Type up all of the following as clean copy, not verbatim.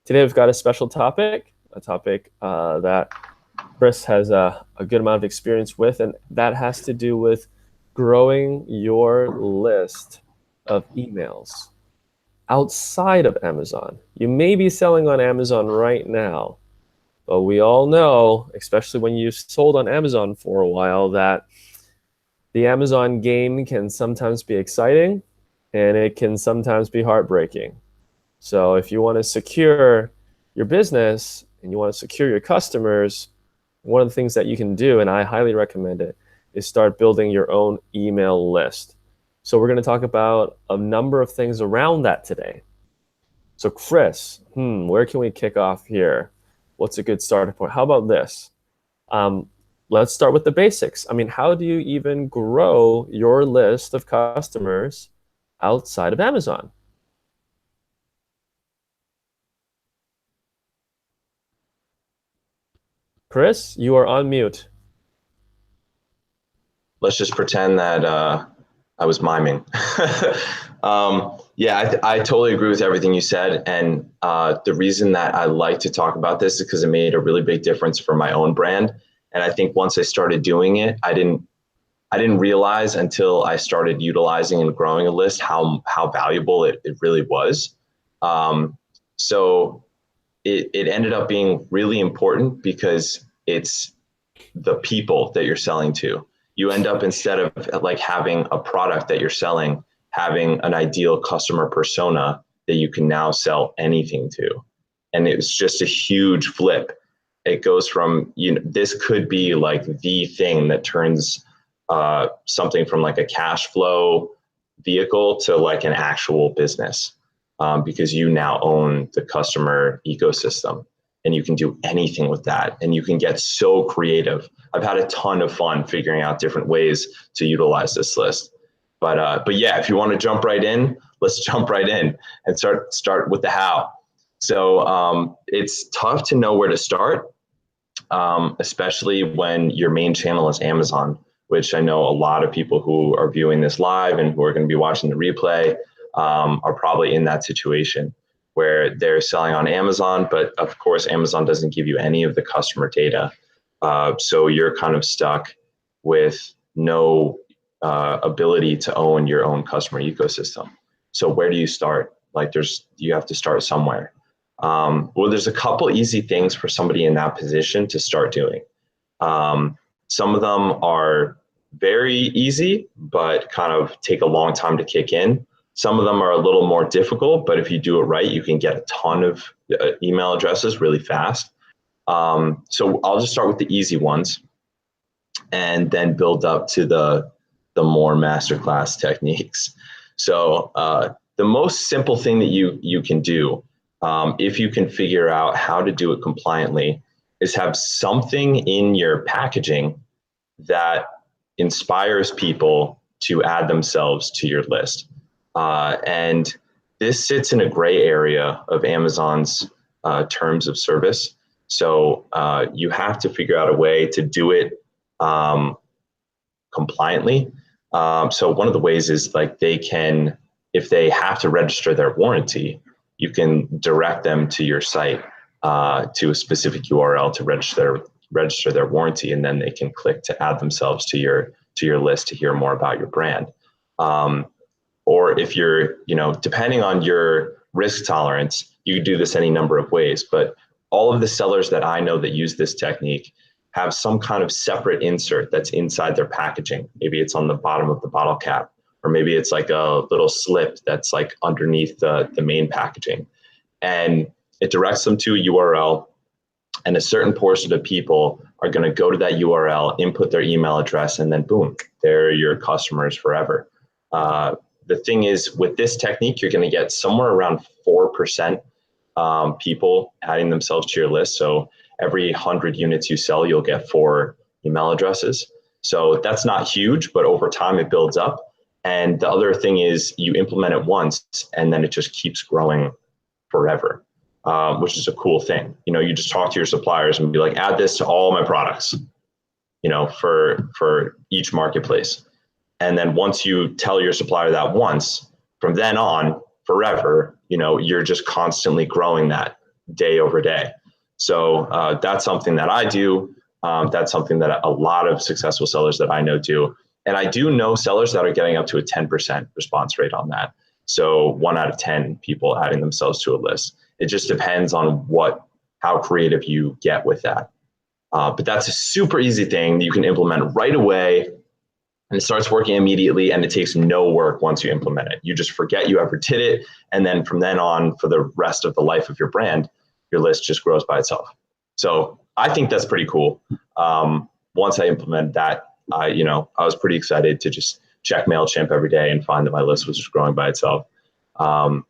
Today we've got a special topic, a topic that Chris has a good amount of experience with, and that has to do with growing your list of emails outside of Amazon. You may be selling on Amazon right now, but we all know, especially when you've sold on Amazon for a while, that the Amazon game can sometimes be exciting and it can sometimes be heartbreaking. So if you want to secure your business and you want to secure your customers, one of the things that you can do, and I highly recommend it, is start building your own email list. So we're going to talk about a number of things around that today. So Chris, where can we kick off here? What's a good starting point? How about this? Let's start with the basics. I mean, how do you even grow your list of customers outside of Amazon? Chris, you are on mute. Let's just pretend that I was miming. Yeah, I totally agree with everything you said. And the reason that I like to talk about this is because it made a really big difference for my own brand. And I think once I started doing it, I didn't realize until I started utilizing and growing a list how valuable it really was. So it ended up being really important because it's the people that you're selling to. You end up, instead of like having a product that you're selling, having an ideal customer persona that you can now sell anything to. And it's just a huge flip. It goes from, this could be like the thing that turns something from like a cash flow vehicle to like an actual business, because you now own the customer ecosystem and you can do anything with that. And you can get so creative. I've had a ton of fun figuring out different ways to utilize this list. But yeah, if you want to jump right in, let's jump right in and start with the how. So it's tough to know where to start, especially when your main channel is Amazon, which I know a lot of people who are viewing this live and who are going to be watching the replay are probably in that situation where they're selling on Amazon, but of course, Amazon doesn't give you any of the customer data. So you're kind of stuck with no ability to own your own customer ecosystem. So where do you start? Like you have to start somewhere. Well, there's a couple easy things for somebody in that position to start doing. Some of them are very easy, but kind of take a long time to kick in. Some of them are a little more difficult, but if you do it right, you can get a ton of email addresses really fast. So I'll just start with the easy ones and then build up to the more masterclass techniques. So the most simple thing that you can do, if you can figure out how to do it compliantly, is have something in your packaging that inspires people to add themselves to your list. And this sits in a gray area of Amazon's terms of service. So you have to figure out a way to do it compliantly. So one of the ways is like if they have to register their warranty, you can direct them to your site to a specific URL to register their warranty, and then they can click to add themselves to your list to hear more about your brand. Or if you're, depending on your risk tolerance, you can do this any number of ways. But all of the sellers that I know that use this technique have some kind of separate insert that's inside their packaging. Maybe it's on the bottom of the bottle cap, or maybe it's like a little slip that's like underneath the main packaging. And it directs them to a URL, and a certain portion of people are going to go to that URL, input their email address, and then boom, they're your customers forever. The thing is, with this technique, you're going to get somewhere around 4% people adding themselves to your list. So every 100 units you sell, you'll get 4 email addresses. So that's not huge, but over time it builds up. And the other thing is you implement it once and then it just keeps growing forever, which is a cool thing. You just talk to your suppliers and be like, add this to all my products, for each marketplace. And then once you tell your supplier that once, from then on, forever, you're just constantly growing that day over day. So that's something that I do. That's something that a lot of successful sellers that I know do. And I do know sellers that are getting up to a 10% response rate on that. So 1 out of 10 people adding themselves to a list. It just depends on how creative you get with that. But that's a super easy thing that you can implement right away, and it starts working immediately, and it takes no work once you implement it. You just forget you ever did it, and then from then on, for the rest of the life of your brand, your list just grows by itself. So I think that's pretty cool. Once I implemented that, I was pretty excited to just check MailChimp every day and find that my list was just growing by itself. And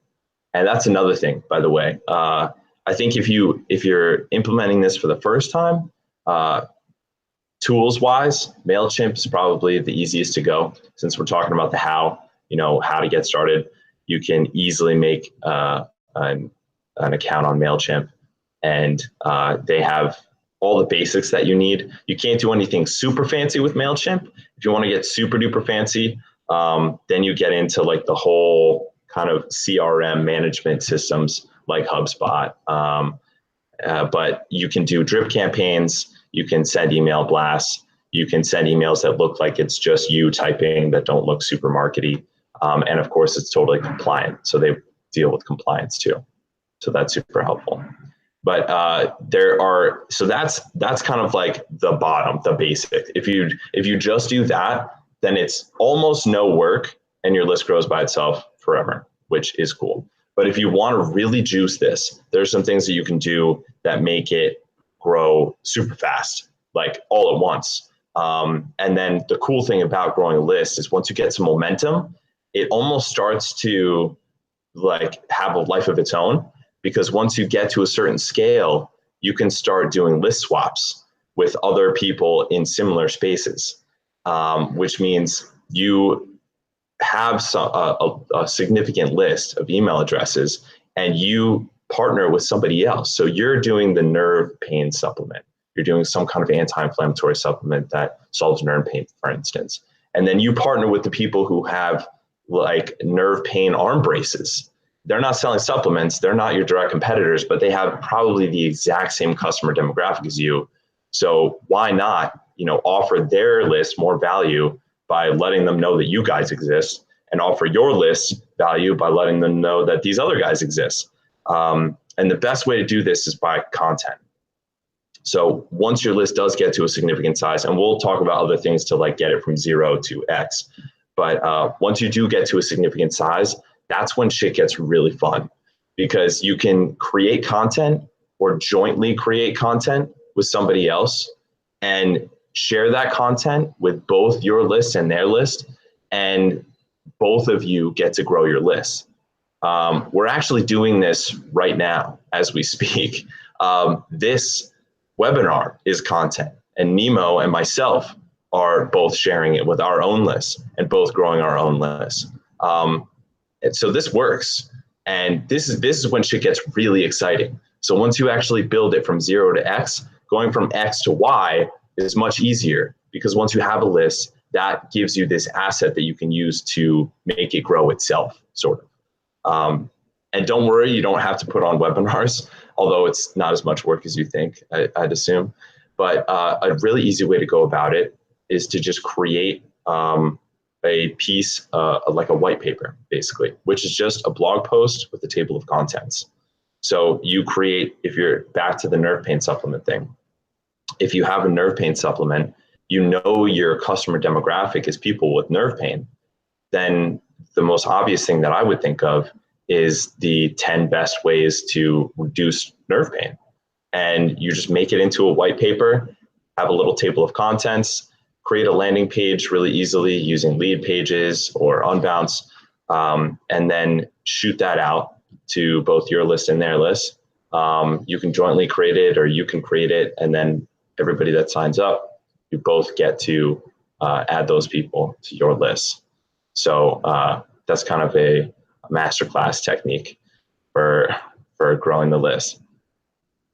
that's another thing, by the way. I think if you're implementing this for the first time, tools wise, MailChimp is probably the easiest to go, since we're talking about the how to get started. You can easily make an account on MailChimp, and they have all the basics that you need. You can't do anything super fancy with MailChimp. If you want to get super duper fancy, then you get into like the whole kind of CRM management systems like HubSpot. But you can do drip campaigns. You can send email blasts. You can send emails that look like it's just you typing, that don't look super markety. And of course, it's totally compliant. So they deal with compliance too. So that's super helpful. But that's kind of like the bottom, the basic. If you just do that, then it's almost no work and your list grows by itself forever, which is cool. But if you want to really juice this, there's some things that you can do that make it grow super fast, like all at once. And then the cool thing about growing a list is once you get some momentum, it almost starts to like have a life of its own, because once you get to a certain scale, you can start doing list swaps with other people in similar spaces, which means you have a significant list of email addresses and you partner with somebody else. So you're doing the nerve pain supplement. You're doing some kind of anti-inflammatory supplement that solves nerve pain, for instance. And then you partner with the people who have like nerve pain arm braces. They're not selling supplements. They're not your direct competitors, but they have probably the exact same customer demographic as you. So why not, offer their list more value by letting them know that you guys exist, and offer your list value by letting them know that these other guys exist. And the best way to do this is by content. So once your list does get to a significant size, and we'll talk about other things to like get it from 0 to X, but once you do get to a significant size, that's when shit gets really fun, because you can create content or jointly create content with somebody else and share that content with both your list and their list, and both of you get to grow your list. We're actually doing this right now as we speak. This webinar is content, and Nemo and myself are both sharing it with our own list and both growing our own list. And so this works, and this is when shit gets really exciting. So once you actually build it from 0 to X, going from X to Y is much easier, because once you have a list, that gives you this asset that you can use to make it grow itself, sort of. And don't worry, you don't have to put on webinars, although it's not as much work as you think, I'd assume. But a really easy way to go about it is to just create a piece, like a white paper, basically, which is just a blog post with a table of contents. So you create, if you're back to the nerve pain supplement thing, if you have a nerve pain supplement, your customer demographic is people with nerve pain, then the most obvious thing that I would think of is the 10 best ways to reduce nerve pain. And you just make it into a white paper, have a little table of contents, create a landing page really easily using lead pages or Unbounce, and then shoot that out to both your list and their list. You can jointly create it, or you can create it, and then everybody that signs up, you both get to add those people to your list. So that's kind of a masterclass technique for growing the list.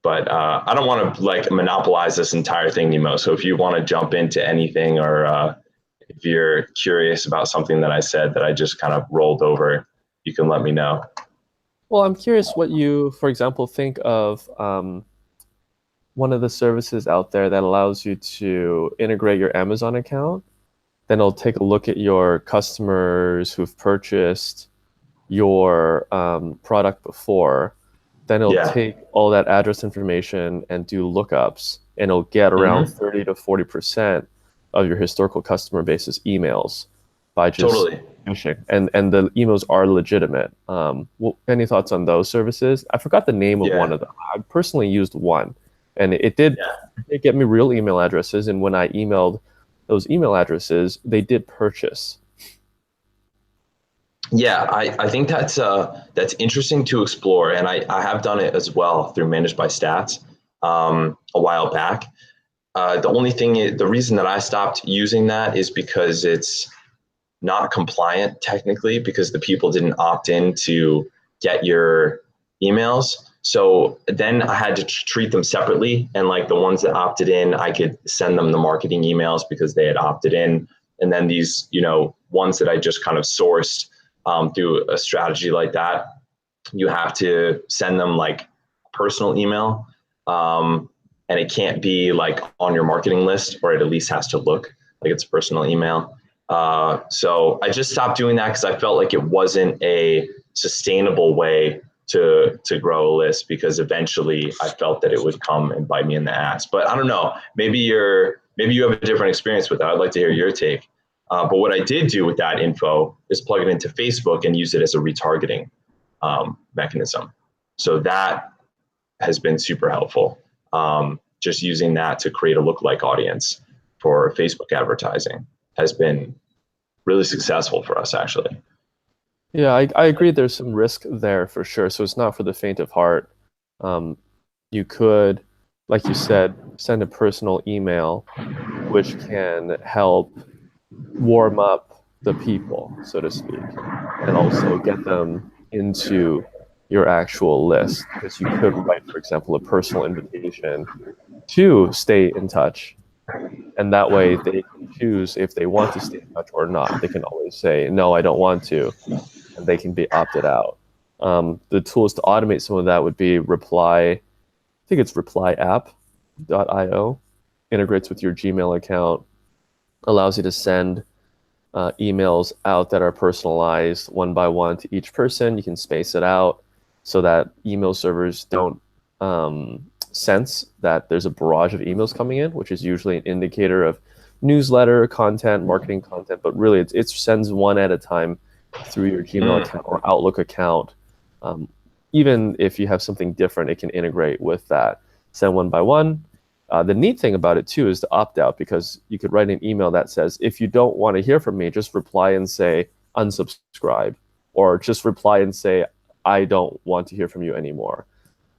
But I don't want to like monopolize this entire thing, Nemo. So if you want to jump into anything, or if you're curious about something that I said that I just kind of rolled over, you can let me know. Well, I'm curious what you, for example, think of one of the services out there that allows you to integrate your Amazon account. Then it'll take a look at your customers who've purchased your product before. Then it'll Yeah. take all that address information and do lookups, and it'll get around Hmm. 30 to 40% of your historical customer base's emails by just Totally. phishing. And the emails are legitimate. Any thoughts on those services? I forgot the name of one Yeah. of them. I personally used one, and it get me real email addresses. And when I emailed those email addresses, they did purchase. Yeah, I think that's interesting to explore, and I have done it as well through Managed by Stats a while back. The only thing, the reason that I stopped using that is because it's not compliant technically, because the people didn't opt in to get your emails. So then I had to treat them separately, and like the ones that opted in, I could send them the marketing emails because they had opted in, and then these, ones that I just kind of sourced through a strategy like that, you have to send them like personal email, and it can't be like on your marketing list, or it at least has to look like it's a personal email. So I just stopped doing that because I felt like it wasn't a sustainable way to grow a list, because eventually I felt that it would come and bite me in the ass. But I don't know. Maybe you have a different experience with that. I'd like to hear your take. But what I did do with that info is plug it into Facebook and use it as a retargeting mechanism. So that has been super helpful. Just using that to create a lookalike audience for Facebook advertising has been really successful for us, actually. Yeah, I agree. There's some risk there for sure. So it's not for the faint of heart. Um, you could, like you said, send a personal email, which can help warm up the people, so to speak, and also get them into your actual list. Because you could write, for example, a personal invitation to stay in touch, and that way they can choose if they want to stay in touch or not. They can always say, no, I don't want to, and they can be opted out. The tools to automate some of that would be Reply. I think it's replyapp.io. Integrates with your Gmail account, allows you to send emails out that are personalized one by one to each person. You can space it out so that email servers don't sense that there's a barrage of emails coming in, which is usually an indicator of newsletter content, marketing content, but really it sends one at a time through your Gmail Mm. account or Outlook account. Um, Even if you have something different, it can integrate with that. Send one by one. The neat thing about it too is to opt out, because you could write an email that says, if you don't want to hear from me, just reply and say unsubscribe, or just reply and say, I don't want to hear from you anymore.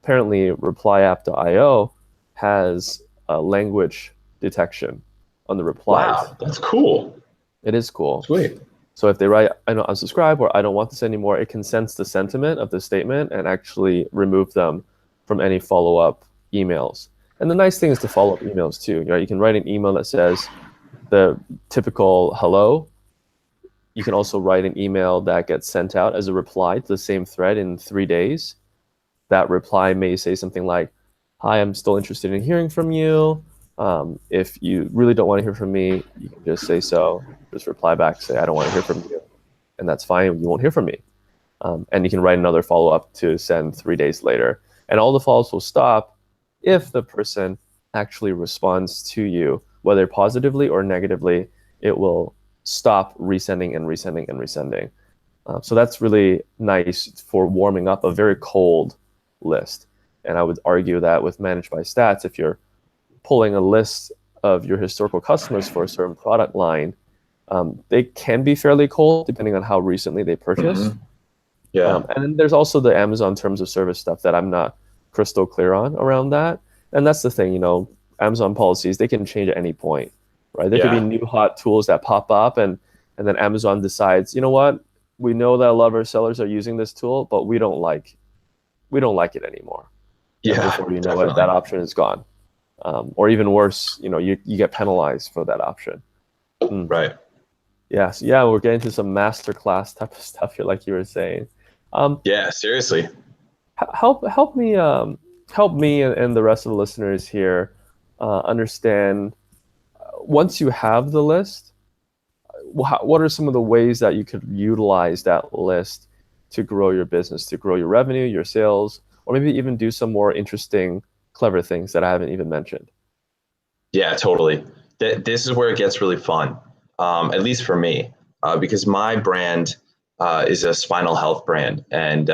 Apparently, replyapp.io has language detection on the replies. Wow, that's cool. It is cool. Sweet. So if they write, I don't unsubscribe or I don't want this anymore, it can sense the sentiment of the statement and actually remove them from any follow-up emails. And the nice thing is to follow up emails too. Right? You can write an email that says the typical hello. You can also write an email that gets sent out as a reply to the same thread in 3 days. That reply may say something like, hi, I'm still interested in hearing from you. If you really don't want to hear from me, you can just say so. Just reply back, say, I don't want to hear from you. And that's fine. You won't hear from me. And you can write another follow-up to send 3 days later. And all the follow-ups will stop if the person actually responds to you, whether positively or negatively. It will stop resending and resending and resending. So that's really nice for warming up a very cold list. And I would argue that with Managed by Stats, if you're pulling a list of your historical customers for a certain product line, they can be fairly cold depending on how recently they purchased. Mm-hmm. Yeah. And then there's also the Amazon terms of service stuff that I'm not crystal clear on around that. And that's the thing, Amazon policies, they can change at any point, right? There could be Yeah. new hot tools that pop up, and then Amazon decides, you know what? We know that a lot of our sellers are using this tool, but we don't like it anymore. And Yeah. before you know it, that Definitely. option is gone. Or even worse, you get penalized for that option. Mm. Right. Yeah, so yeah, we're getting to some masterclass type of stuff here, like you were saying. Yeah, seriously. Help me help me and the rest of the listeners here understand once you have the list, what are some of the ways that you could utilize that list to grow your business, to grow your revenue, your sales, or maybe even do some more interesting, clever things that I haven't even mentioned? Yeah, totally. This is where it gets really fun, at least for me, because my brand is a spinal health brand, and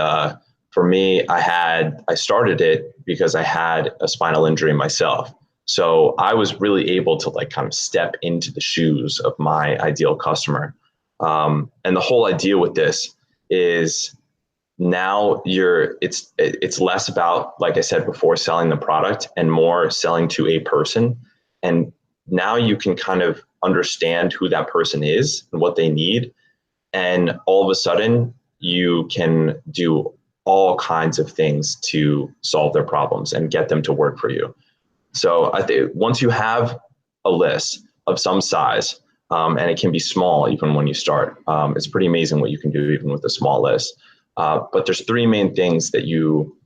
for me, I started it because I had a spinal injury myself. So I was really able to like kind of step into the shoes of my ideal customer, and the whole idea with this is now it's less about, like I said before, selling the product and more selling to a person. And now you can kind of understand who that person is and what they need, and all of a sudden you can do all kinds of things to solve their problems and get them to work for you. So I think once you have a list of some size, and it can be small even when you start, it's pretty amazing what you can do even with a small list. But there's three main things that you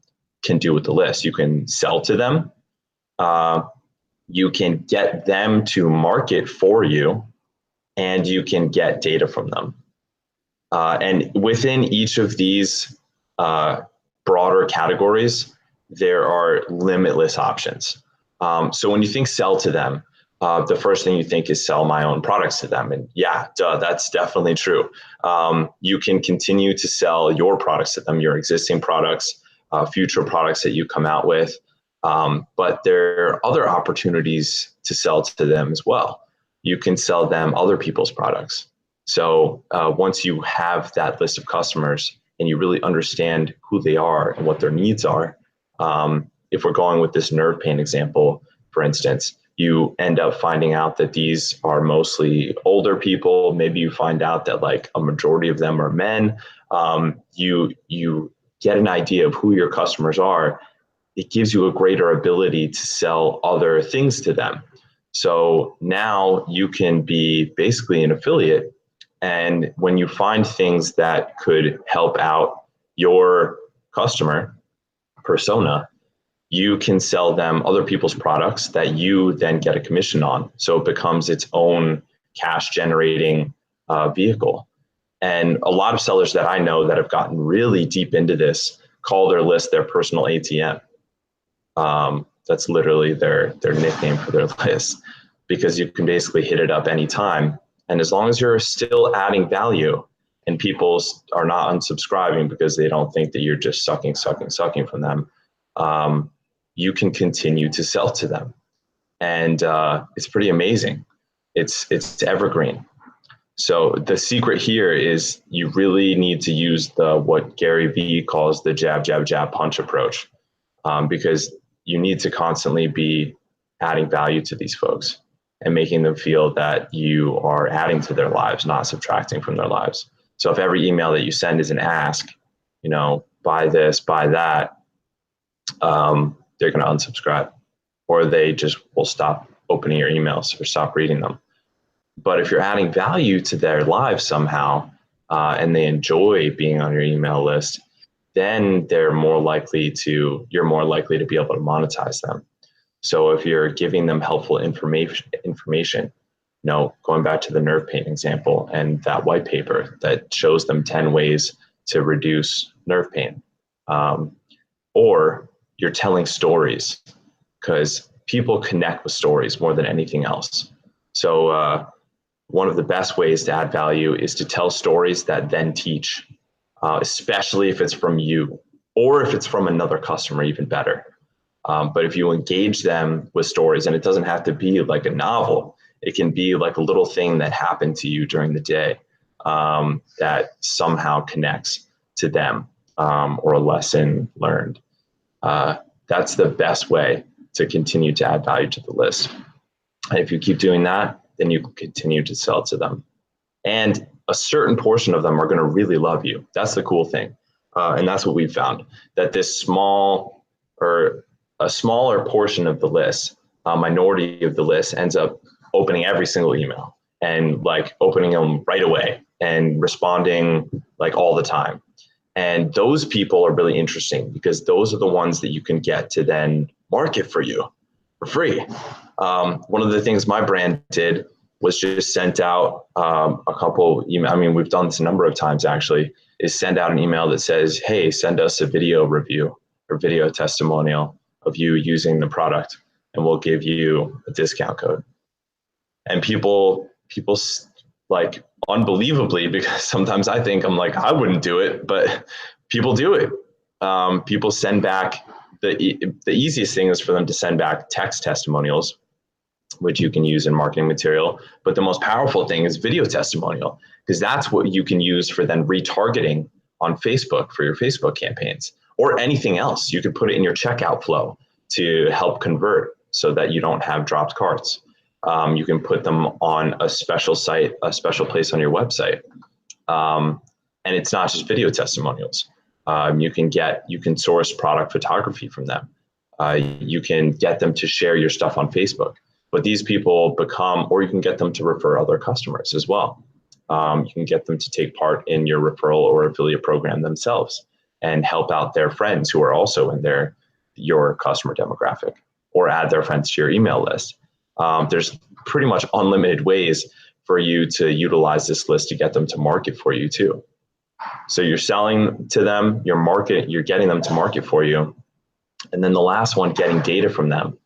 can do with the list. You can sell to them, uh, you can get them to market for you, and you can get data from them. And within each of these uh, broader categories, there are limitless options. So when you think sell to them, the first thing you think is sell my own products to them. And yeah, duh, that's definitely true. You can continue to sell your products to them, your existing products, future products that you come out with. But there are other opportunities to sell to them as well. You can sell them other people's products. So once you have that list of customers and you really understand who they are and what their needs are, if we're going with this nerve pain example, for instance, you end up finding out that these are mostly older people. Maybe you find out that like a majority of them are men. You get an idea of who your customers are. It gives you a greater ability to sell other things to them. So now you can be basically an affiliate. And when you find things that could help out your customer persona, you can sell them other people's products that you then get a commission on. So it becomes its own cash generating vehicle. And a lot of sellers that I know that have gotten really deep into this call their list their personal ATM. That's literally their nickname for their list, because you can basically hit it up anytime. And as long as you're still adding value and people are not unsubscribing because they don't think that you're just sucking from them, you can continue to sell to them. And it's pretty amazing. It's evergreen. So the secret here is you really need to use the what Gary Vee calls the jab, jab, jab, punch approach, because you need to constantly be adding value to these folks and making them feel that you are adding to their lives, not subtracting from their lives. So if every email that you send is an ask, buy this, buy that, they're going to unsubscribe, or they just will stop opening your emails or stop reading them. But if you're adding value to their lives somehow, and they enjoy being on your email list, then you're more likely to be able to monetize them. So if you're giving them helpful information, going back to the nerve pain example and that white paper that shows them 10 ways to reduce nerve pain, or you're telling stories, because people connect with stories more than anything else. So one of the best ways to add value is to tell stories that then teach, especially if it's from you or if it's from another customer, even better. But if you engage them with stories, and it doesn't have to be like a novel, it can be like a little thing that happened to you during the day, that somehow connects to them, or a lesson learned. That's the best way to continue to add value to the list. And if you keep doing that, then you can continue to sell to them. And a certain portion of them are going to really love you. That's the cool thing. And that's what we've found, that this small or a smaller portion of the list, a minority of the list, ends up opening every single email and like opening them right away and responding like all the time. And those people are really interesting because those are the ones that you can get to then market for you for free. One of the things my brand did was just sent out a couple email. I mean, we've done this a number of times actually, is send out an email that says, hey, send us a video review or video testimonial of you using the product, and we'll give you a discount code. And people like unbelievably, because sometimes I think I'm like, I wouldn't do it, but people do it. People send back the easiest thing is for them to send back text testimonials, which you can use in marketing material. But the most powerful thing is video testimonial, because that's what you can use for then retargeting on Facebook for your Facebook campaigns or anything else. You could put it in your checkout flow to help convert so that you don't have dropped carts. You can put them on a special site, a special place on your website. And it's not just video testimonials. You can source product photography from them. You can get them to share your stuff on Facebook. But these people or you can get them to refer other customers as well. You can get them to take part in your referral or affiliate program themselves and help out their friends who are also in your customer demographic, or add their friends to your email list. There's pretty much unlimited ways for you to utilize this list to get them to market for you too. So you're selling to them, you're getting them to market for you. And then the last one, getting data from them.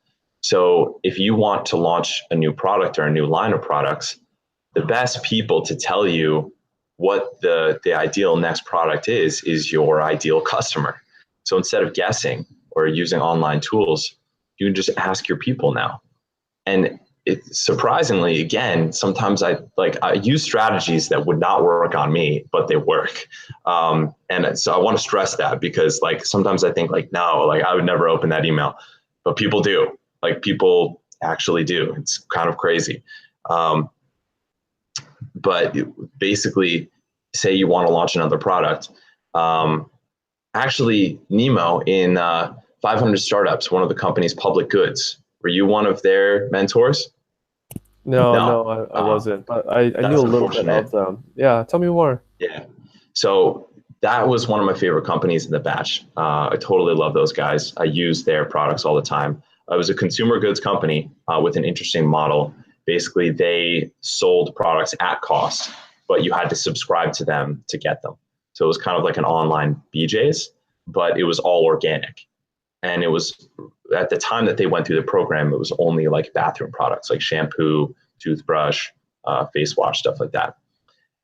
So if you want to launch a new product or a new line of products, the best people to tell you what the ideal next product is your ideal customer. So instead of guessing or using online tools, you can just ask your people now. And surprisingly, again, sometimes I use strategies that would not work on me, but they work. And so I want to stress that, because sometimes I think no, I would never open that email, but people do. People actually do. It's kind of crazy. But basically, say you want to launch another product. Actually, Nemo in 500 Startups, one of the company's public goods, were you one of their mentors? No, I wasn't, but I knew a little bit of them. Yeah, tell me more. Yeah. So that was one of my favorite companies in the batch. I totally love those guys. I use their products all the time. It was a consumer goods company with an interesting model. Basically, they sold products at cost, but you had to subscribe to them to get them. So it was kind of like an online BJ's, but it was all organic. And it was, at the time that they went through the program, it was only bathroom products like shampoo, toothbrush, face wash, stuff like that.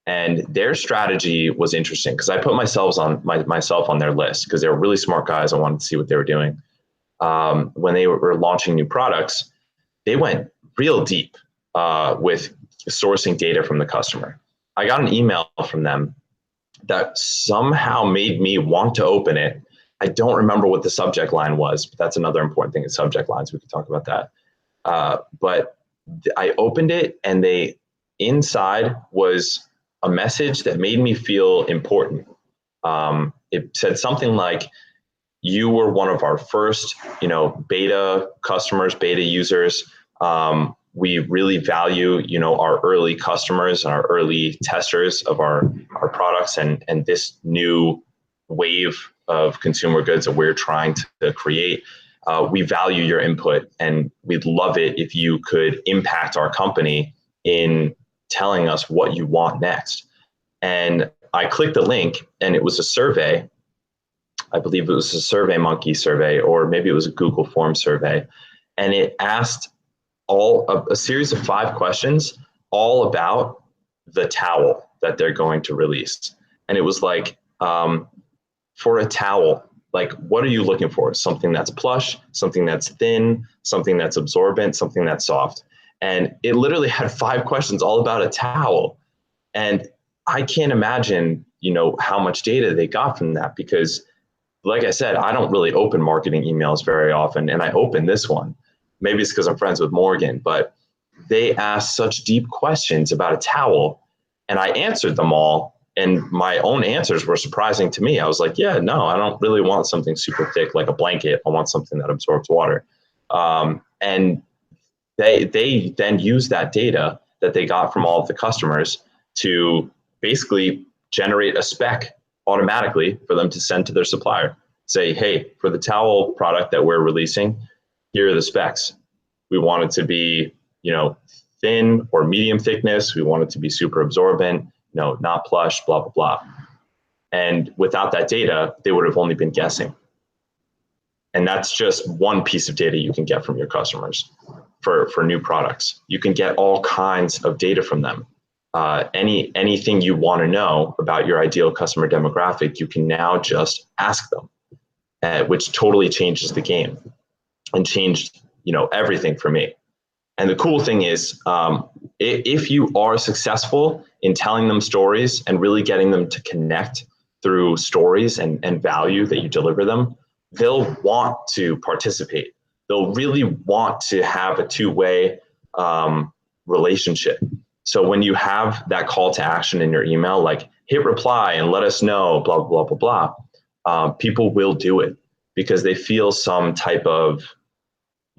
And their strategy was interesting because I put myself on their list because they were really smart guys. I wanted to see what they were doing. When they were launching new products, they went real deep with sourcing data from the customer. I got an email from them that somehow made me want to open it. I don't remember what the subject line was, but that's another important thing is subject lines. We could talk about that. But I opened it, and inside was a message that made me feel important. It said something like, you were one of our first, beta customers, beta users. We really value, our early customers and our early testers of our products and this new wave of consumer goods that we're trying to create. We value your input, and we'd love it if you could impact our company in telling us what you want next. And I clicked the link, and it was a survey. I believe it was a SurveyMonkey survey, or maybe it was a Google Form survey. And it asked a series of 5 questions all about the towel that they're going to release. And it was for a towel, what are you looking for? Something that's plush, something that's thin, something that's absorbent, something that's soft. And it literally had 5 questions all about a towel. And I can't imagine, how much data they got from that, because like I said, I don't really open marketing emails very often. And I opened this one. Maybe it's because I'm friends with Morgan, but they asked such deep questions about a towel, and I answered them all. And my own answers were surprising to me. I was like, yeah, no, I don't really want something super thick like a blanket. I want something that absorbs water. And they then used that data that they got from all of the customers to basically generate a spec automatically for them to send to their supplier. Say, hey, for the towel product that we're releasing, here are the specs. We want it to be, thin or medium thickness. We want it to be super absorbent, not plush, blah, blah, blah. And without that data, they would have only been guessing. And that's just one piece of data you can get from your customers for new products. You can get all kinds of data from them. Anything you want to know about your ideal customer demographic, you can now just ask them, which totally changes the game and changed, everything for me. And the cool thing is, if you are successful in telling them stories and really getting them to connect through stories and value that you deliver them, they'll want to participate. They'll really want to have a two-way relationship. So when you have that call to action in your email, like hit reply and let us know, blah, blah, blah, blah, blah, people will do it because they feel some type of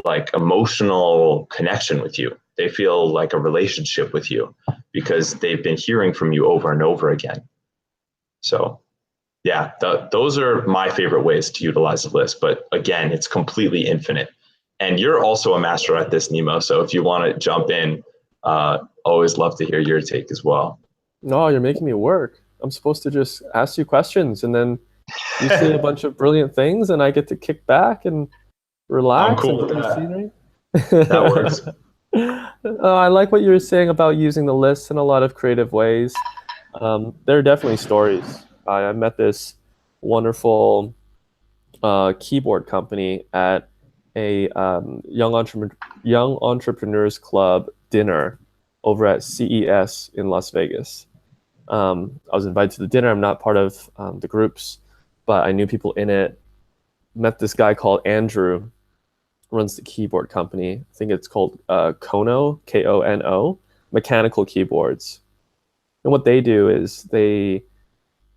like emotional connection with you. They feel like a relationship with you because they've been hearing from you over and over again. So yeah, those are my favorite ways to utilize the list. But again, it's completely infinite. And you're also a master at this, Nemo. So if you want to jump in, always love to hear your take as well. No, you're making me work. I'm supposed to just ask you questions and then you say a bunch of brilliant things and I get to kick back and relax. I'm cool and with that. Scenery. That works. I like what you were saying about using the list in a lot of creative ways. There are definitely stories. I met this wonderful keyboard company at a young entrepreneurs club dinner over at CES in Las Vegas. I was invited to the dinner. I'm not part of the groups, but I knew people in it. Met this guy called Andrew, runs the keyboard company. I think it's called Kono, Kono, mechanical keyboards. And what they do is they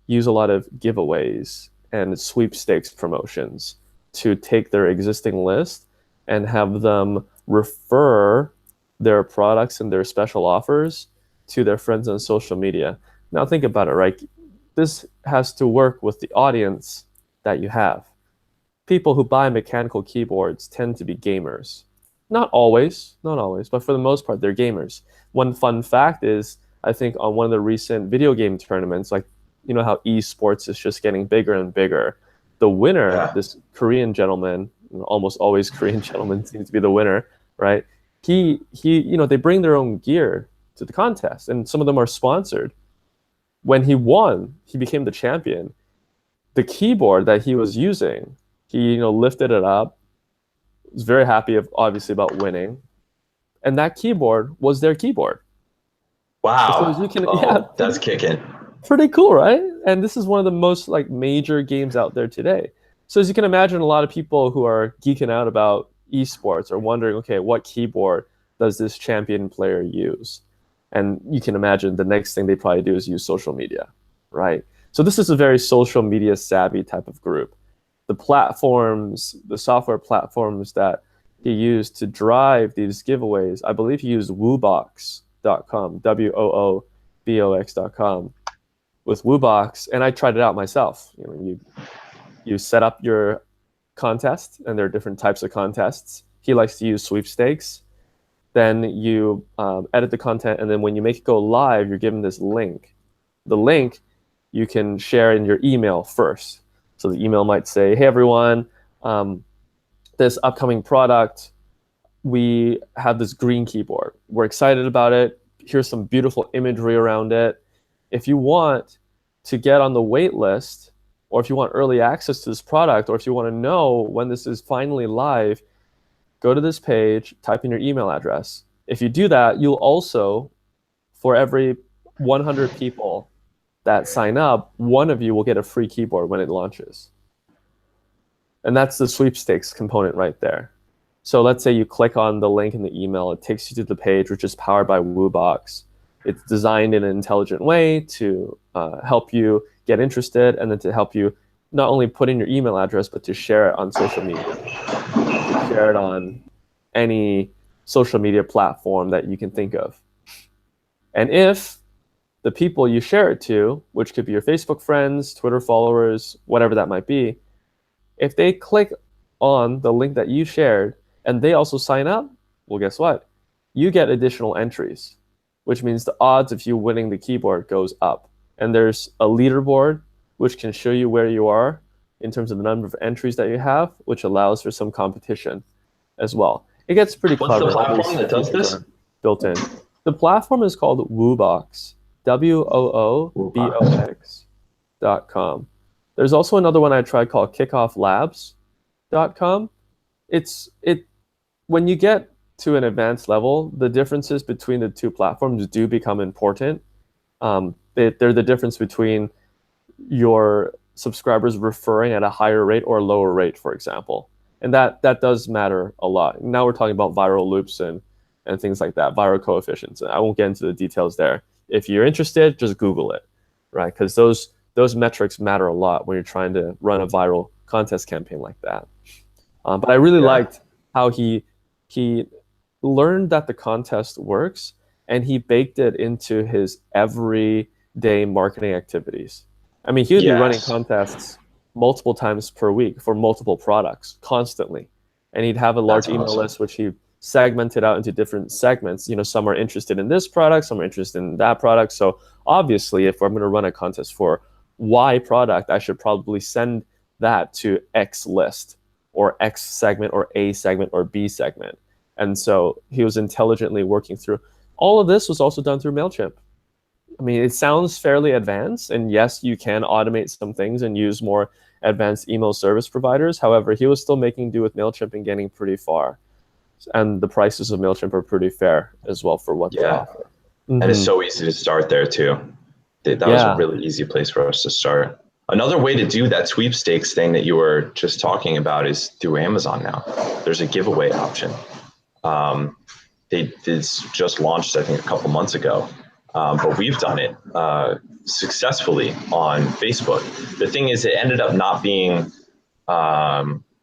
use a lot of giveaways and sweepstakes promotions to take their existing list and have them refer their products and their special offers to their friends on social media. Now think about it, right? This has to work with the audience that you have. People who buy mechanical keyboards tend to be gamers. Not always, but for the most part, they're gamers. One fun fact is, I think on one of the recent video game tournaments, like, you know how esports is just getting bigger and bigger. The winner, this Korean gentleman, almost always Korean gentleman seems to be the winner, right? He, they bring their own gear to the contest, and some of them are sponsored. When he won, he became the champion. The keyboard that he was using, he, lifted it up, was very happy, obviously, about winning, and that keyboard was their keyboard. Wow, so you can, that's kicking. Pretty cool, right? And this is one of the most major games out there today. So as you can imagine, a lot of people who are geeking out about esports are wondering, okay, what keyboard does this champion player use? And you can imagine the next thing they probably do is use social media, right? So this is a very social media savvy type of group. The software platforms that he used to drive these giveaways, I believe he used woobox.com, WOOBOX.com. With Woobox, and I tried it out myself. You set up your contest, and there are different types of contests. He likes to use sweepstakes. Then you edit the content, and then when you make it go live, you're given this link. The link you can share in your email first. So the email might say, "Hey everyone, this upcoming product, we have this green keyboard. We're excited about it. Here's some beautiful imagery around it. If you want to get on the wait list, or if you want early access to this product, or if you want to know when this is finally live, go to this page, type in your email address. If you do that, you'll also, for every 100 people that sign up, one of you will get a free keyboard when it launches." And that's the sweepstakes component right there. So let's say you click on the link in the email, it takes you to the page, which is powered by Woobox. It's designed in an intelligent way to help you get interested, and then to help you not only put in your email address, but to share it on social media. Share it on any social media platform that you can think of. And if the people you share it to, which could be your Facebook friends, Twitter followers, whatever that might be, if they click on the link that you shared and they also sign up, well, guess what? You get additional entries, which means the odds of you winning the keyboard goes up. And there's a leaderboard which can show you where you are in terms of the number of entries that you have, which allows for some competition as well. It gets pretty clever. What's the platform that does this? Built in. The platform is called Woobox, WOOBOX.com. There's also another one I tried called kickofflabs.com. When you get to an advanced level, the differences between the two platforms do become important. They're the difference between your subscribers referring at a higher rate or a lower rate, for example. And that does matter a lot. Now we're talking about viral loops and things like that, viral coefficients. I won't get into the details there. If you're interested, just Google it, right? Because those metrics matter a lot when you're trying to run a viral contest campaign like that. But I really liked how he learned that the contest works, and he baked it into his everyday marketing activities. I mean, he would be running contests multiple times per week for multiple products constantly. And he'd have a large email list, which he segmented out into different segments. You know, some are interested in this product, some are interested in that product. So obviously, if I'm going to run a contest for Y product, I should probably send that to X list or X segment or A segment or B segment. And so he was intelligently working through. All of this was also done through MailChimp. I mean, it sounds fairly advanced, and yes, you can automate some things and use more advanced email service providers. However, he was still making do with MailChimp and getting pretty far. And the prices of MailChimp are pretty fair as well for what they offer. And it's so easy to start there too. That was a really easy place for us to start. Another way to do that sweepstakes thing that you were just talking about is through Amazon now. There's a giveaway option. They just launched, I think, a couple months ago. But we've done it successfully on Facebook. The thing is, it ended up not being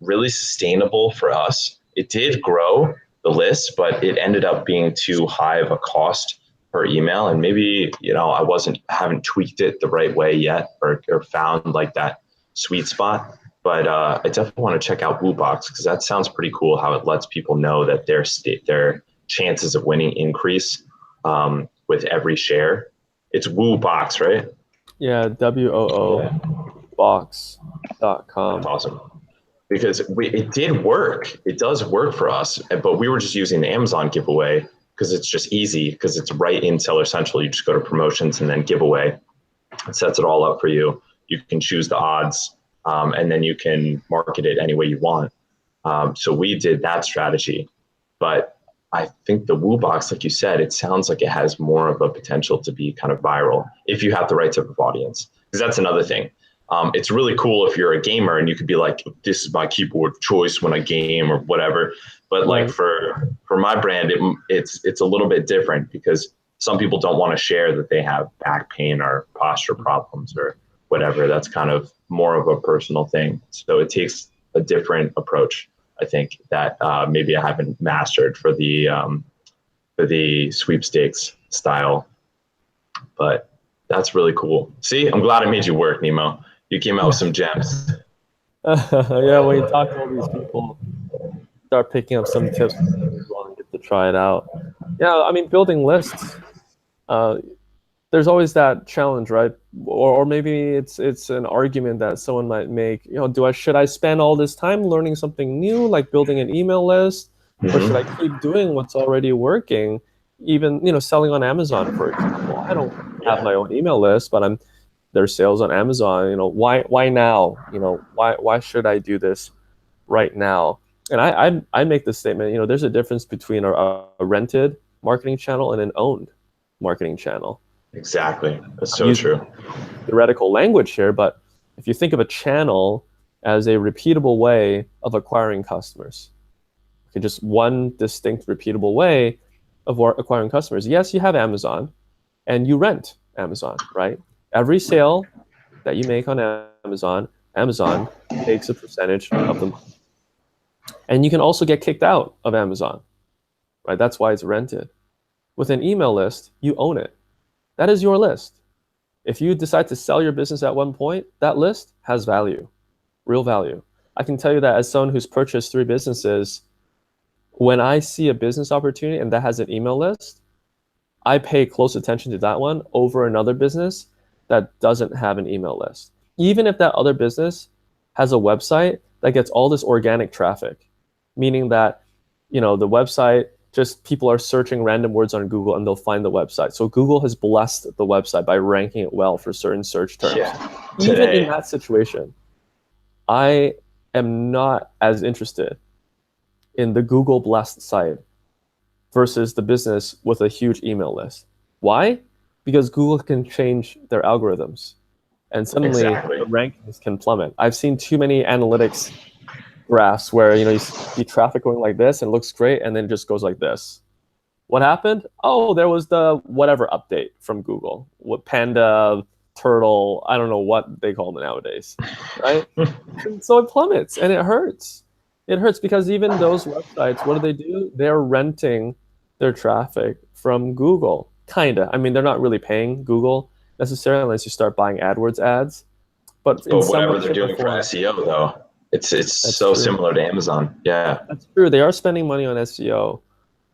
really sustainable for us. It did grow the list, but it ended up being too high of a cost per email. And maybe, I haven't tweaked it the right way yet or found like that sweet spot. But I definitely want to check out Woobox because that sounds pretty cool how it lets people know that their chances of winning increase with every share. It's Woobox, right? Yeah, WOOBox.com. That's awesome. Because it did work. It does work for us, but we were just using the Amazon giveaway because it's just easy because it's right in Seller Central. You just go to promotions and then giveaway. It sets it all up for you. You can choose the odds and then you can market it any way you want. So we did that strategy, but I think the Woobox, like you said, it sounds like it has more of a potential to be kind of viral if you have the right type of audience. Because that's another thing. It's really cool if you're a gamer and you could be like, this is my keyboard of choice when I game or whatever. But like for my brand, it's a little bit different because some people don't want to share that they have back pain or posture problems or whatever. That's kind of more of a personal thing. So it takes a different approach, I think, that maybe I haven't mastered for the sweepstakes style. But that's really cool. See, I'm glad I made you work, Nemo. You came out with some gems. Yeah, when you talk to all these people, start picking up some tips as well and get to try it out. Yeah, I mean, building lists, there's always that challenge, right? Or maybe it's an argument that someone might make. Should I spend all this time learning something new, like building an email list, or should I keep doing what's already working? Even selling on Amazon, for example. I don't have my own email list, but there's sales on Amazon. Why now? Why should I do this right now? And I make the statement. There's a difference between a rented marketing channel and an owned marketing channel. Exactly. That's so true. Theoretical language here, but if you think of a channel as a repeatable way of acquiring customers, okay, just one distinct repeatable way of acquiring customers. Yes, you have Amazon and you rent Amazon, right? Every sale that you make on Amazon takes a percentage of the money. And you can also get kicked out of Amazon, right? That's why it's rented. With an email list, you own it. That is your list. If you decide to sell your business at one point, that list has value, real value. I can tell you that as someone who's purchased 3 businesses, when I see a business opportunity and that has an email list, I pay close attention to that one over another business that doesn't have an email list. Even if that other business has a website that gets all this organic traffic, meaning that, the website, just people are searching random words on Google and they'll find the website. So Google has blessed the website by ranking it well for certain search terms. Yeah. Even in Today. that situation, I am not as interested in the Google blessed site versus the business with a huge email list. Why? Because Google can change their algorithms and suddenly Exactly. the rankings can plummet. I've seen too many analytics graphs where you see traffic going like this and it looks great and then it just goes like this. What happened? Oh, there was the whatever update from Google. What panda, turtle, I don't know what they call them nowadays, right? So it plummets and it hurts. It hurts because even those websites, what do? They're renting their traffic from Google. Kinda. I mean, they're not really paying Google necessarily unless you start buying AdWords ads. But in But some way, whatever they're shape, or doing for form, SEO though, it's that's so true. similar to Amazon. Yeah. That's true. They are spending money on SEO.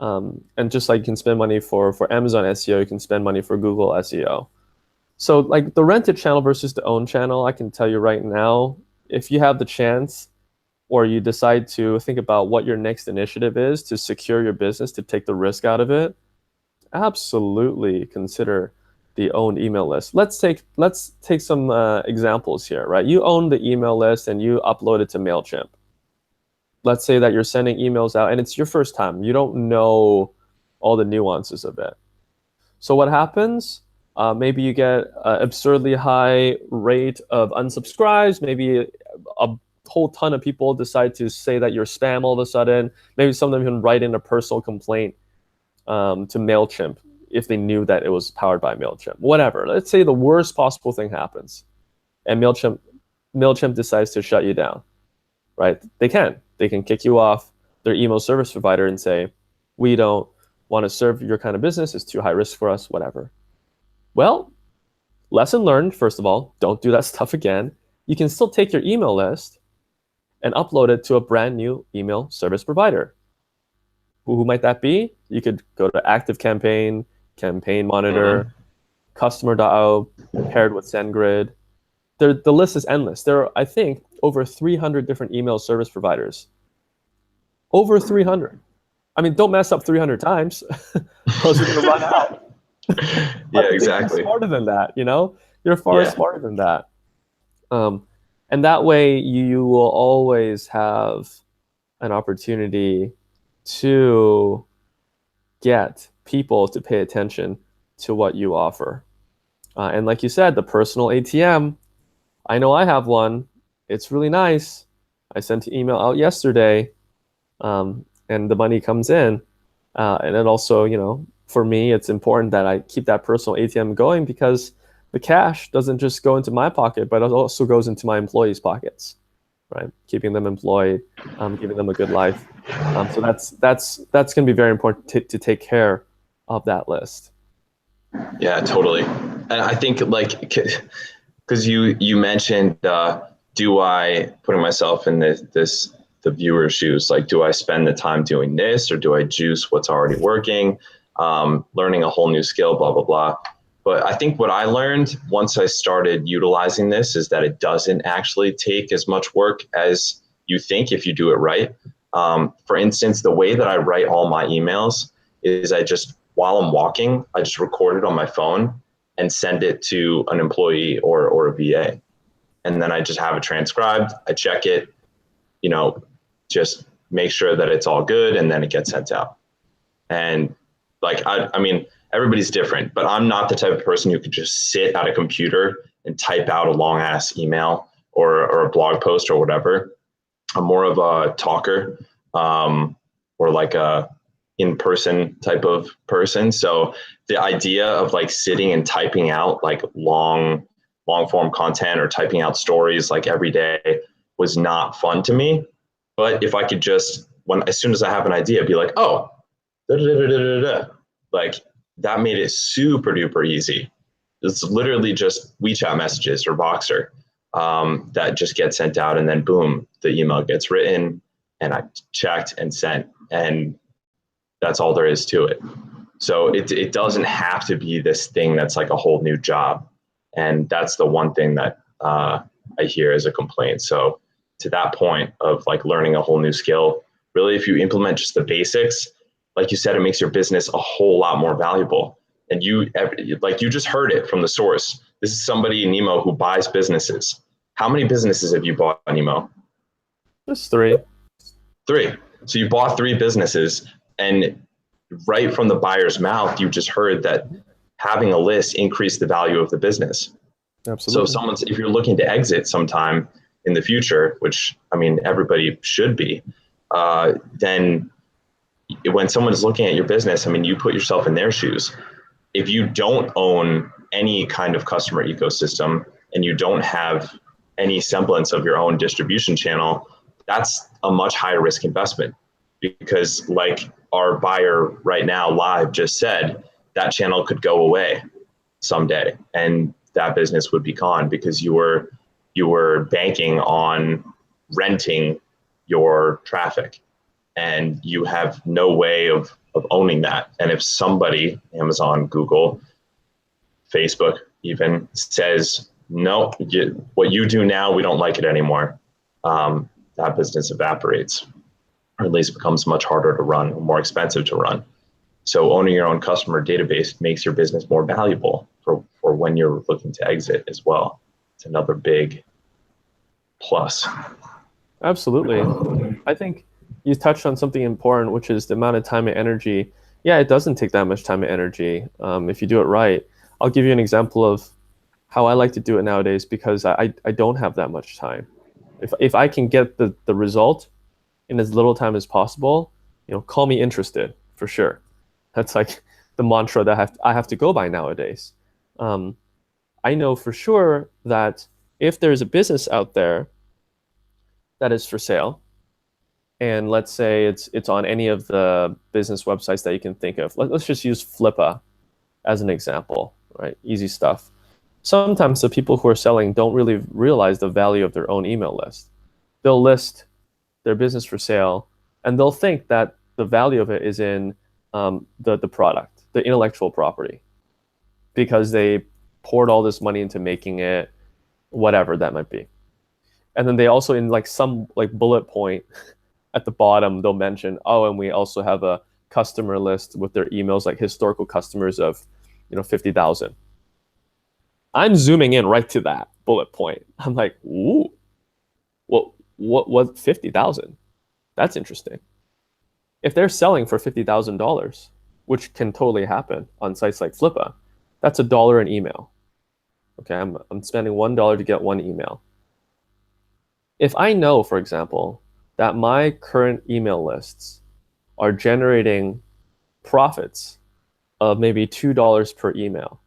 And just like you can spend money for Amazon SEO, you can spend money for Google SEO. So like the rented channel versus the owned channel, I can tell you right now, if you have the chance or you decide to think about what your next initiative is to secure your business, to take the risk out of it, absolutely consider the owned email list. Let's take some examples here, right? You own the email list and you upload it to MailChimp. Let's say that you're sending emails out and it's your first time. You don't know all the nuances of it. So what happens? Maybe you get an absurdly high rate of unsubscribes. Maybe a whole ton of people decide to say that you're spam all of a sudden. Maybe some of them even write in a personal complaint to MailChimp if they knew that it was powered by MailChimp. Whatever. Let's say the worst possible thing happens and MailChimp decides to shut you down, right? They can. They can kick you off their email service provider and say, we don't want to serve your kind of business. It's too high risk for us, whatever. Well, lesson learned, first of all, don't do that stuff again. You can still take your email list and upload it to a brand new email service provider. Who might that be? You could go to ActiveCampaign, Campaign Monitor, Customer.io, paired with SendGrid. The list is endless. There are, I think, over 300 different email service providers. Over 300. I mean, don't mess up 300 times, else you're going to run out. Yeah, Think exactly. smarter than that, You're far Yeah. smarter than that. And that way you will always have an opportunity to get people to pay attention to what you offer. And like you said, the personal ATM, I know I have one. It's really nice. I sent an email out yesterday, and the money comes in. And then also, for me, it's important that I keep that personal ATM going because the cash doesn't just go into my pocket, but it also goes into my employees' pockets, right? Keeping them employed, giving them a good life. So that's going to be very important to take care of that list. Yeah, totally. And I think because you mentioned, do I, putting myself in the viewer's shoes, like, do I spend the time doing this or do I juice what's already working, learning a whole new skill, blah, blah, blah. But I think what I learned once I started utilizing this is that it doesn't actually take as much work as you think if you do it right. For instance, the way that I write all my emails is while I'm walking, I just record it on my phone and send it to an employee or a VA. And then I just have it transcribed. I check it, just make sure that it's all good, and then it gets sent out. And I mean, everybody's different, but I'm not the type of person who could just sit at a computer and type out a long ass email or a blog post or whatever. I'm more of a talker, or like a in-person type of person. So the idea of sitting and typing out long form content or typing out stories every day was not fun to me. But if I could just, as soon as I have an idea, be like, oh, da, da, da, da, da, da, that made it super duper easy. It's literally just WeChat messages or Voxer that just get sent out, and then boom, the email gets written and I checked and sent, and that's all there is to it. So it doesn't have to be this thing that's like a whole new job. And that's the one thing that I hear as a complaint. So to that point of like learning a whole new skill, really, if you implement just the basics, like you said, it makes your business a whole lot more valuable. And you just heard it from the source. This is somebody, Nemo, who buys businesses. How many businesses have you bought, Nemo? Just three. Three. So you bought three businesses, and right from the buyer's mouth, you just heard that having a list increased the value of the business. Absolutely. So if you're looking to exit sometime in the future, which I mean, everybody should be, then when someone's looking at your business, I mean, you put yourself in their shoes. If you don't own any kind of customer ecosystem and you don't have any semblance of your own distribution channel, that's a much higher risk investment, because like our buyer right now live just said, that channel could go away someday and that business would be gone because you were banking on renting your traffic, and you have no way of owning that. And if somebody, Amazon, Google, Facebook even, says, no, what you do now, we don't like it anymore, that business evaporates, or at least becomes much harder to run, or more expensive to run. So owning your own customer database makes your business more valuable for when you're looking to exit as well. It's another big plus. Absolutely. I think you touched on something important, which is the amount of time and energy. Yeah, it doesn't take that much time and energy if you do it right. I'll give you an example of how I like to do it nowadays, because I don't have that much time. If I can get the result in as little time as possible, call me interested for sure. That's like the mantra that I have to go by nowadays. I know for sure that if there's a business out there that is for sale, and let's say it's on any of the business websites that you can think of. Let's just use Flippa as an example, right? Easy stuff. Sometimes the people who are selling don't really realize the value of their own email list. They'll list their business for sale, and they'll think that the value of it is in the product, the intellectual property, because they poured all this money into making it, whatever that might be. And then they also, in like some like bullet point at the bottom, they'll mention, oh, and we also have a customer list with their emails, like historical customers of 50,000. I'm zooming in right to that bullet point. I'm like, ooh, what 50,000? That's interesting. If they're selling for $50,000, which can totally happen on sites like Flippa, that's $1 an email. Okay, I'm spending $1 to get one email. If I know, for example, that my current email lists are generating profits of maybe $2 per email,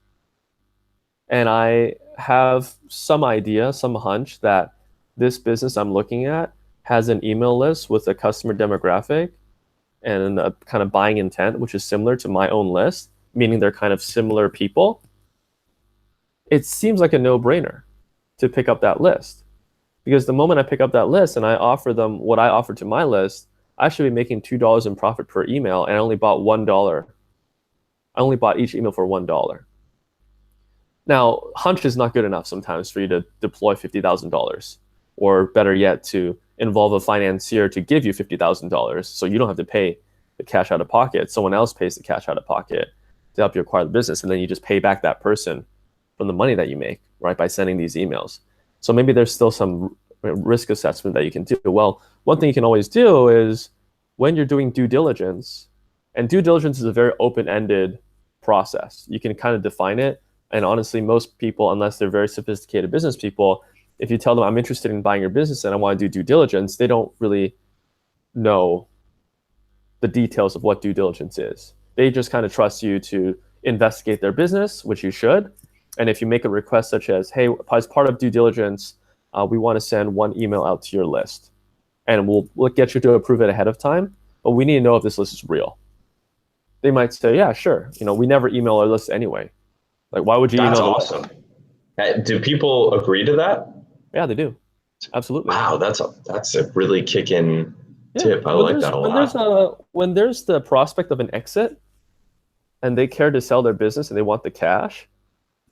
and I have some idea, some hunch that this business I'm looking at has an email list with a customer demographic and a kind of buying intent, which is similar to my own list, meaning they're kind of similar people, it seems like a no-brainer to pick up that list. Because the moment I pick up that list and I offer them what I offer to my list, I should be making $2 in profit per email, and I only bought $1. I only bought each email for $1. Now, hunch is not good enough sometimes for you to deploy $50,000, or better yet, to involve a financier to give you $50,000 so you don't have to pay the cash out of pocket. Someone else pays the cash out of pocket to help you acquire the business, and then you just pay back that person from the money that you make, right, by sending these emails. So maybe there's still some risk assessment that you can do. Well, one thing you can always do is when you're doing due diligence, and due diligence is a very open-ended process. You can kind of define it. And honestly, most people, unless they're very sophisticated business people, if you tell them, I'm interested in buying your business and I want to do due diligence, they don't really know the details of what due diligence is. They just kind of trust you to investigate their business, which you should. And if you make a request such as, hey, as part of due diligence, we want to send one email out to your list, and we'll get you to approve it ahead of time, but we need to know if this list is real. they might say, yeah, sure. We never email our list anyway. Like, why would you That's email the list? awesome. Do people agree to that? Yeah, they do. Absolutely. Wow, that's a really kicking Yeah. tip. I like that a lot. When there's the prospect of an exit and they care to sell their business and they want the cash,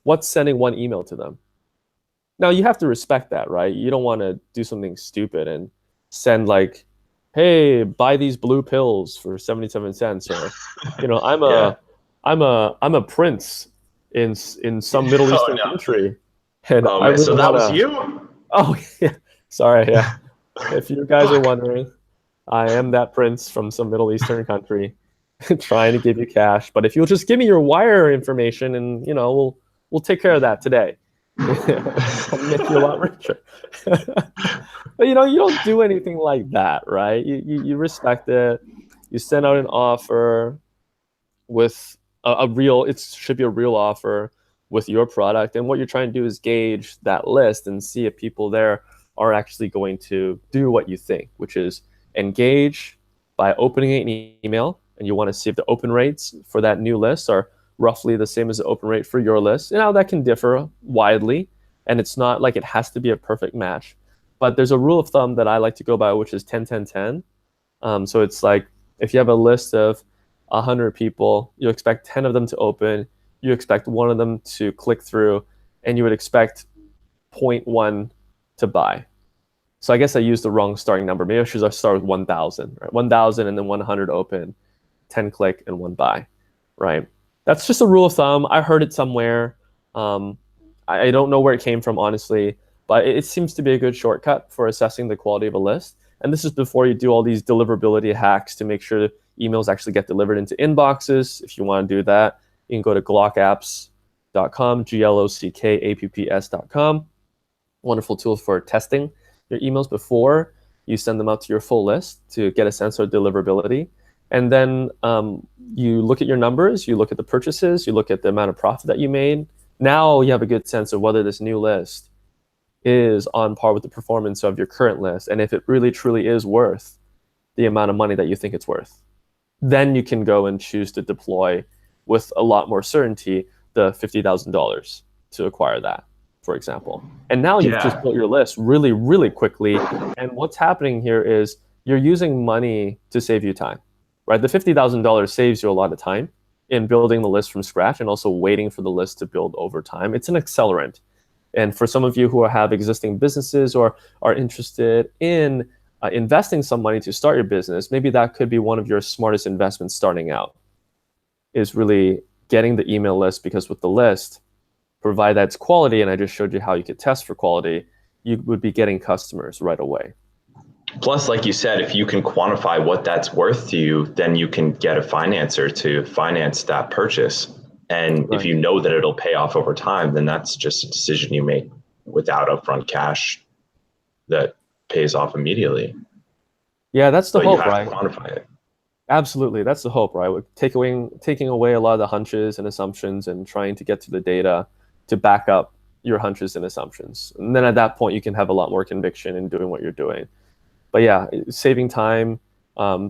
what's sending one email to them? Now you have to respect that, right? You don't want to do something stupid and send like, "Hey, buy these blue pills for 77 cents," or, "I'm Yeah. a prince in some Middle Oh Eastern no. country, and Oh I man. really So that want was to." you? Oh yeah, sorry, yeah. If you guys are Fuck. wondering, I am that prince from some Middle Eastern country, trying to give you cash. But if you'll just give me your wire information, and we'll take care of that today. I'll make you a lot richer. But you don't do anything like that, right? You respect it. You send out an offer with a real. It should be a real offer with your product, and what you're trying to do is gauge that list and see if people there are actually going to do what you think, which is engage by opening an email, and you want to see if the open rates for that new list are roughly the same as the open rate for your list. That can differ widely, and it's not like it has to be a perfect match. But there's a rule of thumb that I like to go by, which is 10 10 10. So it's like if you have a list of 100 people, you expect 10 of them to open, you expect one of them to click through, and you would expect zero point 0.1 to buy. So I guess I used the wrong starting number. Maybe I should start with 1,000, right? 1,000 and then 100 open, 10 click, and 1 buy, right? That's just a rule of thumb. I heard it somewhere. I don't know where it came from, honestly, but it seems to be a good shortcut for assessing the quality of a list. And this is before you do all these deliverability hacks to make sure emails actually get delivered into inboxes. If you want to do that, you can go to glockapps.com, glockapps.com. Wonderful tool for testing your emails before you send them out to your full list to get a sense of deliverability. And then you look at your numbers, you look at the purchases, you look at the amount of profit that you made. Now you have a good sense of whether this new list is on par with the performance of your current list, and if it really truly is worth the amount of money that you think it's worth. Then you can go and choose to deploy with a lot more certainty the $50,000 to acquire that, for example. And now you've just built your list really, really quickly. And what's happening here is you're using money to save you time, right? The $50,000 saves you a lot of time in building the list from scratch and also waiting for the list to build over time. It's an accelerant. And for some of you who have existing businesses or are interested in investing some money to start your business, maybe that could be one of your smartest investments starting out, is really getting the email list, because with the list, provide that's quality, and I just showed you how you could test for quality, you would be getting customers right away. Plus, like you said, if you can quantify what that's worth to you, then you can get a financer to finance that purchase. And Right. if you know that it'll pay off over time, then that's just a decision you make without upfront cash that pays off immediately. Yeah, that's the But hope, you have right? to quantify it. Absolutely, that's the hope, right? With taking away a lot of the hunches and assumptions and trying to get to the data to back up your hunches and assumptions. And then at that point, you can have a lot more conviction in doing what you're doing. But yeah, saving time,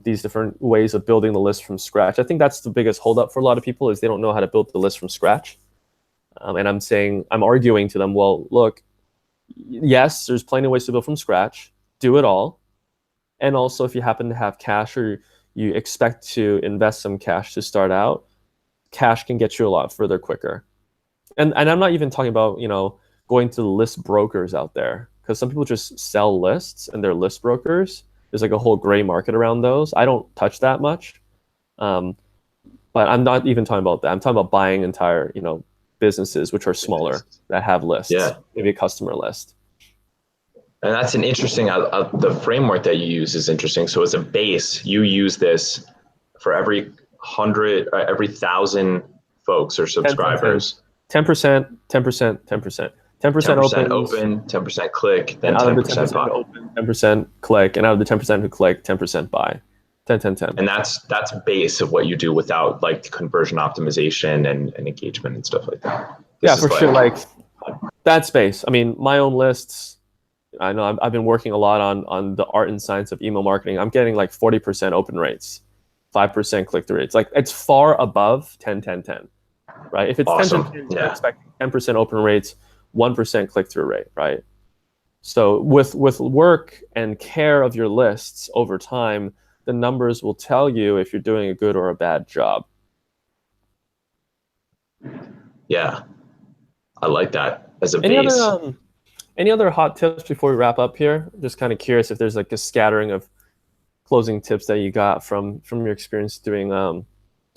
these different ways of building the list from scratch. I think that's the biggest holdup for a lot of people, is they don't know how to build the list from scratch. And I'm arguing to them, well, look, yes, there's plenty of ways to build from scratch. Do it all. And also, if you happen to have cash or you expect to invest some cash to start out, cash can get you a lot further quicker. And I'm not even talking about, going to the list brokers out there, because some people just sell lists and they're list brokers. There's like a whole gray market around those. I don't touch that much. But I'm not even talking about that. I'm talking about buying entire, businesses which are smaller that have lists, Yeah. maybe a customer list. And that's an interesting, the framework that you use is interesting. So as a base, you use this for every 1,000 folks or subscribers. 10%, 10%, 10%. 10% 10% opens, open, 10% click, then and out of the 10% 10% buy. open, 10% click, and out of the 10% who click, 10% buy. 10, 10, 10. And that's base of what you do without like conversion optimization and engagement and stuff like that. Yeah, for sure. Like that space. I mean, my own lists, I know I've been working a lot on the art and science of email marketing. I'm getting like 40% open rates. 5% click-through rate. It's like it's far above 10, 10, 10, right? If it's 10, 10, Awesome. 10, you're Yeah. expecting 10% open rates, 1% click-through rate, right? So with work and care of your lists over time, the numbers will tell you if you're doing a good or a bad job. Yeah. I like that as a Any other base. any other hot tips before we wrap up here? Just kind of curious if there's like a scattering of closing tips that you got from your experience doing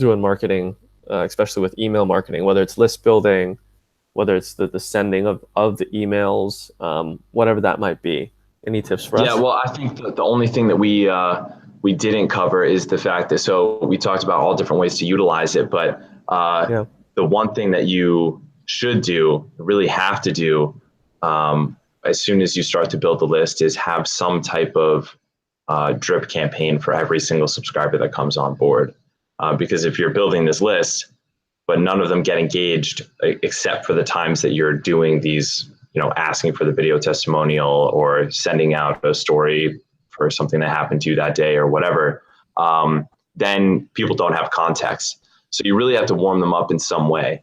marketing, especially with email marketing, whether it's list building, whether it's the sending of the emails, whatever that might be. Any tips for Yeah, us? well, I think the only thing that we didn't cover is the fact that, so we talked about all different ways to utilize it, but Yeah. the one thing that you should do, really have to do, as soon as you start to build the list, is have some type of drip campaign for every single subscriber that comes on board. Because if you're building this list, but none of them get engaged except for the times that you're doing these, asking for the video testimonial or sending out a story for something that happened to you that day or whatever, then people don't have context. So you really have to warm them up in some way.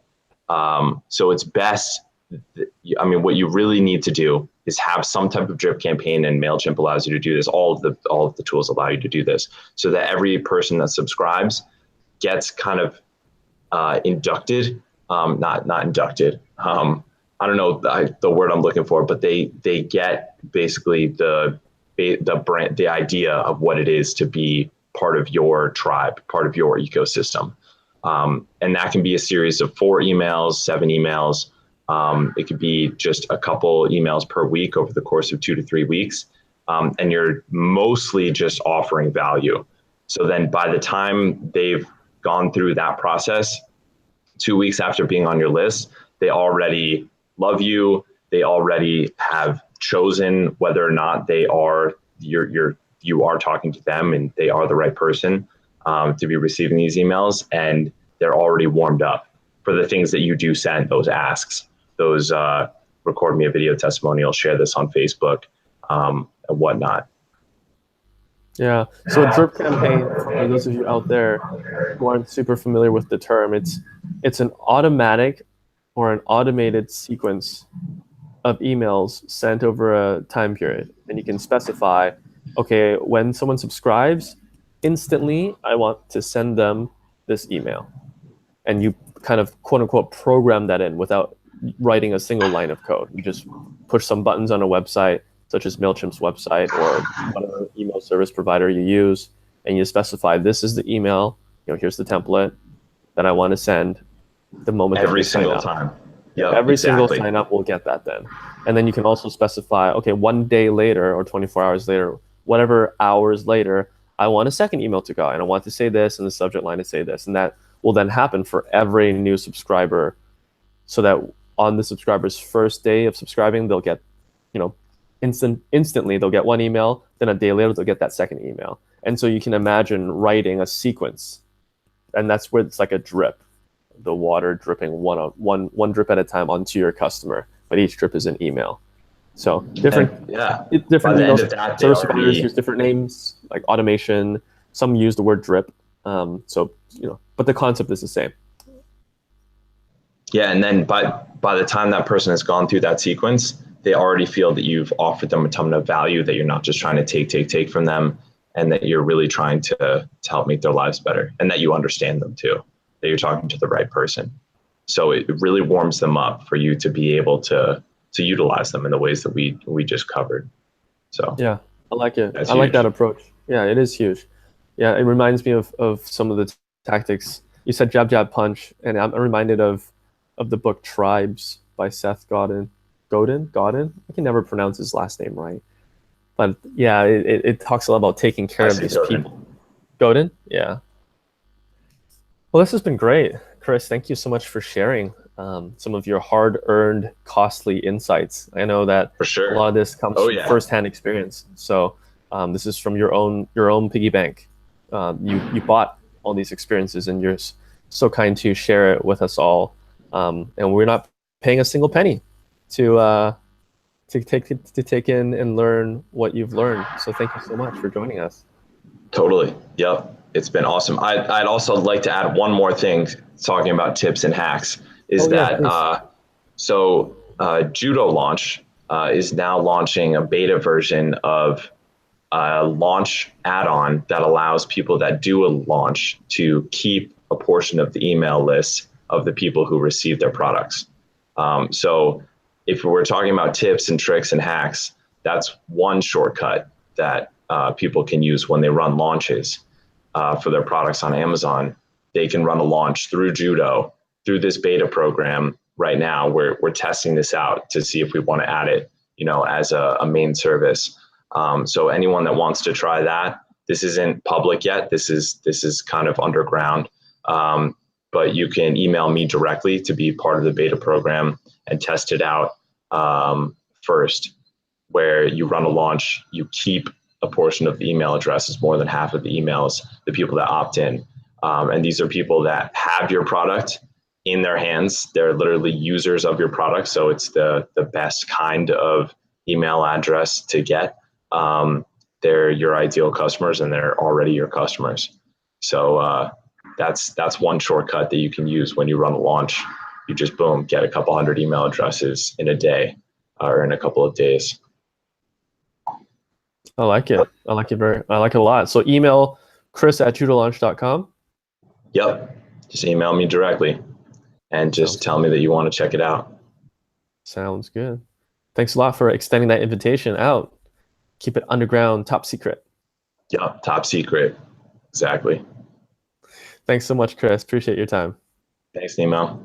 So it's best, what you really need to do is have some type of drip campaign, and MailChimp allows you to do this. All of the tools allow you to do this, so that every person that subscribes gets kind of inducted, not inducted. I don't know the word I'm looking for, but they get basically the brand, the idea of what it is to be part of your tribe, part of your ecosystem. And that can be a series of 4 emails, 7 emails. It could be just a couple emails per week over the course of 2 to 3 weeks. And you're mostly just offering value. So then by the time they've gone through that process, 2 weeks after being on your list, they already love you. They already have chosen whether or not you are talking to them and they are the right person to be receiving these emails, and they're already warmed up for the things that you do send, those asks, those record me a video testimonial, share this on Facebook, and whatnot. Yeah. So a drip campaign, for those of you out there who aren't super familiar with the term, it's an automatic or an automated sequence of emails sent over a time period. And you can specify, okay, when someone subscribes, instantly I want to send them this email. And you kind of quote unquote program that in without writing a single line of code. You just push some buttons on a website, such as MailChimp's website or whatever email service provider you use, and you specify this is the email, here's the template that I want to send the moment that Every you sign single up. time. Yeah, Yep, every single exactly. sign up will get that then. And then you can also specify, okay, 1 day later or 24 hours later, whatever hours later, I want a second email to go, and I want to say this in the subject line to say this. And that will then happen for every new subscriber, so that on the subscriber's first day of subscribing, they'll get, instantly they'll get 1 email, then a day later they'll get that second email. And so you can imagine writing a sequence, and that's where it's like a drip, the water dripping one drip at a time onto your customer, but each drip is an email. So different By the email end of that, they service providers already, use different names, like automation. Some use the word drip. But the concept is the same. yeah, and then by the time that person has gone through that sequence, they already feel that you've offered them a ton of value, that you're not just trying to take from them, and that you're really trying to help make their lives better, and that you understand them too, that you're talking to the right person. So it really warms them up for you to be able to utilize them in the ways that we just covered. So Yeah, I like it. that's I like that huge. approach. Yeah, it is huge. Yeah, it reminds me of some of the tactics. You said jab, jab, punch, and I'm reminded of the book Tribes by Seth Godin. Godin? I can never pronounce his last name right. But yeah, it talks a lot about taking care I of say these Gildan. people. Godin? Yeah. Well, this has been great. Chris, thank you so much for sharing some of your hard-earned, costly insights. I know that For a lot sure. of this comes Oh from yeah, firsthand experience. So this is from your own piggy bank. You bought all these experiences, and you're so kind to share it with us all. And we're not paying a single penny to take in and learn what you've learned. So thank you so much for joining us. totally. Yep. It's been awesome. I'd also like to add one more thing, talking about tips and hacks, is Oh yeah, that please. Judolaunch is now launching a beta version of a launch add-on that allows people that do a launch to keep a portion of the email list of the people who receive their products. So if we're talking about tips and tricks and hacks, that's one shortcut that people can use when they run launches for their products on Amazon. They can run a launch through Judo, through this beta program right now. We're testing this out to see if we want to add it, as a main service. So anyone that wants to try that, this isn't public yet. This is kind of underground. But you can email me directly to be part of the beta program and test it out first, where you run a launch, you keep a portion of the email addresses, more than half of the emails, the people that opt in. And these are people that have your product in their hands. They're literally users of your product. So it's the best kind of email address to get. They're your ideal customers and they're already your customers. So that's one shortcut that you can use when you run a launch. You just boom, get a couple hundred email addresses in a day or in a couple of days. I like it. I like it a lot. So email chris@judolaunch.com. Yep. Just email me directly and just tell me that you want to check it out. Sounds good. Thanks a lot for extending that invitation out. Keep it underground, top secret. Yep. Top secret. Exactly. Thanks so much, Chris. Appreciate your time. Thanks, Nemo.